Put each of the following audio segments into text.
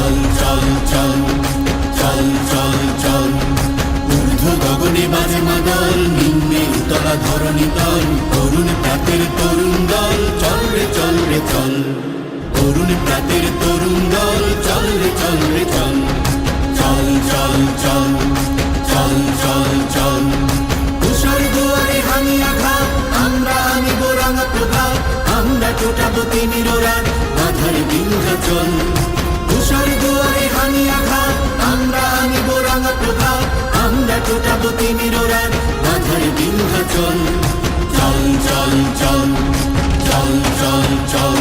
চল চল চল চল চল চল ঊর্ধ্ব গগনে বাজে মাদল, নিম্নে উতলা ধরণী তল, তরুণ প্রাতের তরুণ দল, চল রে চল রে চল, তরুণ প্রাতের তরুণ দল, চল রে চল রে চল, চল চল চল চল চল চল তুষার দুয়ারে হানি আঘাত, আমরা আনিব রাঙা প্রভাত, আমরা টোটাবো তিমির রাত, বাধার বিন্ধ্যাচল। তুষার দুয়ারে হানি আঘাত, আমরা আনিব রাঙা প্রভাত, আমরা টোটাবো তিমির রাত, বাধার বিন্ধ্যাচল। চল চল চল চল চল চল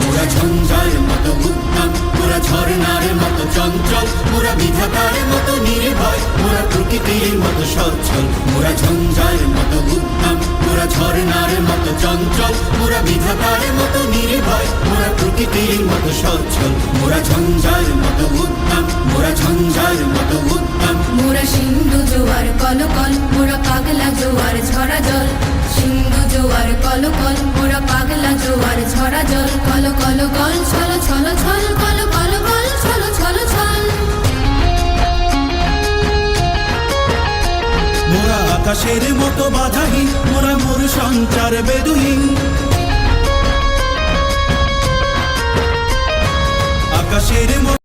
মোরা ঝঞ্ঝার মতো উদ্দাম, মোরা ঝর্ণার মতো চঞ্চল, মোরা বিধাতার মতো নির্ভয়, মোরা প্রকৃতির মতো সচ্ছল, মোরা ঝঞ্ঝার মতো উদ্দাম, মোরা ঝর্ণার মতো চঞ্চল, মোরা বিধাতার মতো নির্ভয়, মোরা প্রকৃতির মতো সচ্ছল, মোরা ঝঞ্ঝার মতো উদ্দাম, মোরা ঝঞ্ঝার মতো উদ্দাম। মোরা সিন্ধু জোয়ার কলকল, মোরা পাগলা জোয়ার ঝরা জল, সিন্ধু জোয়ার কলকল, মোরা পাগলা জোয়ার ঝরা জল, কল কল কল ছল ছল ছল, কল কল কল ছল ছল ছল। মোরা আকাশের মতো বাধাহীন, মোরা মোর সঞ্চার বেদুহীন, আকাশের